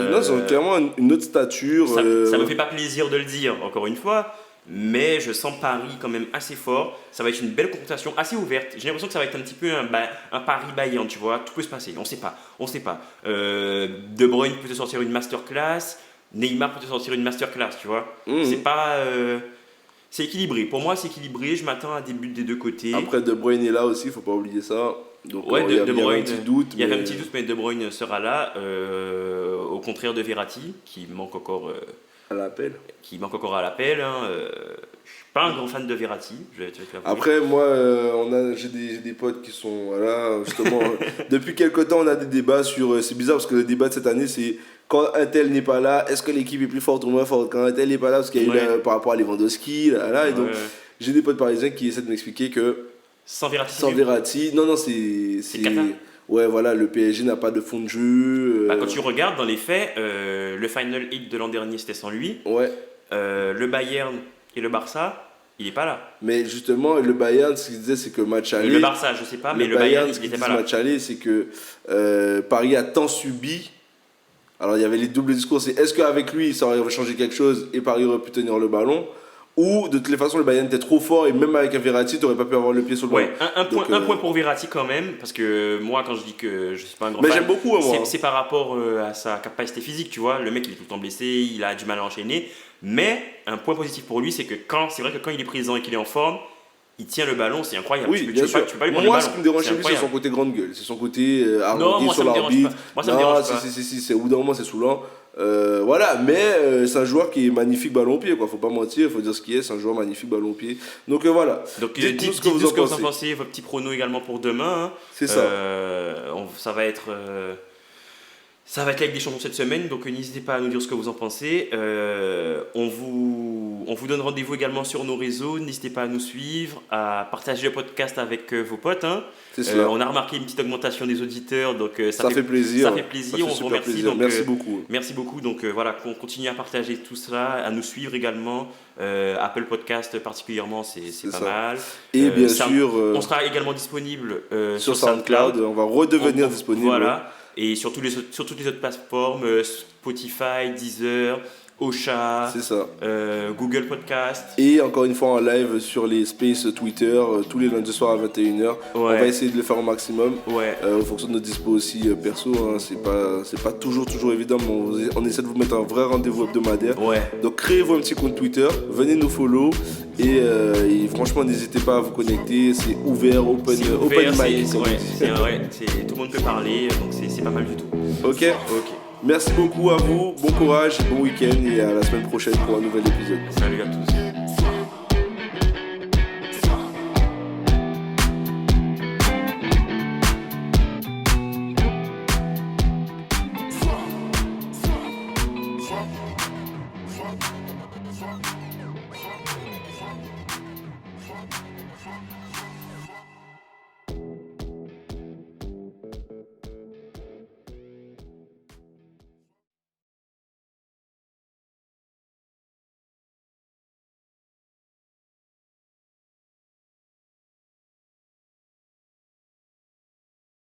S3: clairement une autre stature.
S2: Ça me fait pas plaisir de le dire, encore une fois. Mais je sens Paris quand même assez fort. Ça va être une belle confrontation assez ouverte. J'ai l'impression que ça va être un petit peu un Paris-Bayern, tu vois. Tout peut se passer, on sait pas. De Bruyne peut te sortir une masterclass. Neymar peut te sortir une masterclass, tu vois. C'est pas... c'est équilibré. Pour moi, c'est équilibré. Je m'attends à des buts des deux côtés.
S3: Après, De Bruyne est là aussi, faut pas oublier ça. Donc,
S2: ouais,
S3: il y a un petit doute.
S2: Il y avait un petit doute, mais De Bruyne sera là. Au contraire de Verratti, qui manque encore...
S3: à l'appel.
S2: Je suis pas un grand fan de Verratti, je vais te l'avouer.
S3: Après, moi, j'ai des potes qui sont là, justement. Depuis quelques temps, on a des débats sur. C'est bizarre parce que le débat de cette année, c'est quand un tel n'est pas là, est-ce que l'équipe est plus forte ou moins forte quand un tel n'est pas là, parce qu'il y a eu par rapport à Lewandowski, et donc j'ai des potes parisiens qui essaient de m'expliquer que.
S2: Sans Verratti.
S3: Non, c'est Qatar. Ouais, voilà, le PSG n'a pas de fond de jeu.
S2: Quand tu regardes dans les faits, le Final 8 de l'an dernier, c'était sans lui.
S3: Ouais.
S2: Le Bayern, Et le Barça, il n'est pas là.
S3: Mais justement, le Bayern, ce qu'il disait, c'est que match aller.
S2: Le Barça, je sais pas, mais le Bayern, il n'était pas là.
S3: Match aller, c'est que Paris a tant subi. Alors, il y avait les doubles discours. C'est est-ce qu'avec lui, ça aurait changé quelque chose et Paris aurait pu tenir le ballon, ou de toutes les façons, le Bayern était trop fort et même avec un Verratti, tu n'aurais pas pu avoir le pied sur le ballon.
S2: Un point pour Verratti quand même, parce que moi, quand je dis que je suis pas un grand
S3: mais
S2: fan,
S3: j'aime beaucoup, moi.
S2: C'est par rapport à sa capacité physique, tu vois. Le mec, il est tout le temps blessé, il a du mal à enchaîner. Mais un point positif pour lui, c'est que c'est vrai que quand il est présent et qu'il est en forme, il tient le ballon, c'est incroyable.
S3: Oui, bien sûr.
S2: Tu peux pas lui prendre
S3: moi,
S2: le
S3: ce
S2: ballon.
S3: qui me dérange chez lui, c'est son côté grande gueule. C'est son côté arrogant sur l'arbitre.
S2: Moi, ça me dérange pas.
S3: Si, au bout d'un moment, c'est saoulant. Voilà, mais c'est un joueur qui est magnifique ballon au pied, quoi. Faut pas mentir, faut dire ce qu'il est. C'est un joueur magnifique ballon au pied. Donc voilà.
S2: Donc dites-nous ce que vous en pensez. Vos petits pronos également pour demain. Hein.
S3: C'est ça.
S2: Ça va être la Ligue des Champions cette semaine, donc n'hésitez pas à nous dire ce que vous en pensez. On vous donne rendez-vous également sur nos réseaux. N'hésitez pas à nous suivre, à partager le podcast avec vos potes. Hein.
S3: C'est cela.
S2: On a remarqué une petite augmentation des auditeurs, donc
S3: ça fait plaisir.
S2: Ça fait plaisir. On vous remercie. Donc,
S3: merci beaucoup.
S2: Merci beaucoup. Donc voilà, qu'on continue à partager tout cela, à nous suivre également. Apple Podcast particulièrement, c'est pas mal.
S3: Et bien sûr,
S2: on sera également disponible
S3: sur SoundCloud. On va redevenir disponible.
S2: Voilà. Et sur toutes les autres plateformes, Spotify, Deezer, Ocha,
S3: c'est ça.
S2: Google Podcast.
S3: Et encore une fois en live sur les spaces Twitter, tous les lundis soirs à 21h. Ouais. On va essayer de le faire au maximum.
S2: Ouais.
S3: En fonction de notre dispo aussi perso. Hein. C'est pas toujours évident, mais on essaie de vous mettre un vrai rendez-vous hebdomadaire.
S2: Ouais.
S3: Donc créez-vous un petit compte Twitter, venez nous follow. Et franchement, n'hésitez pas à vous connecter. C'est ouvert, open mic.
S2: Tout le monde peut parler, donc c'est pas mal du tout.
S3: Ok. Merci beaucoup à vous, bon courage, bon week-end et à la semaine prochaine pour un nouvel épisode.
S2: Salut à tous.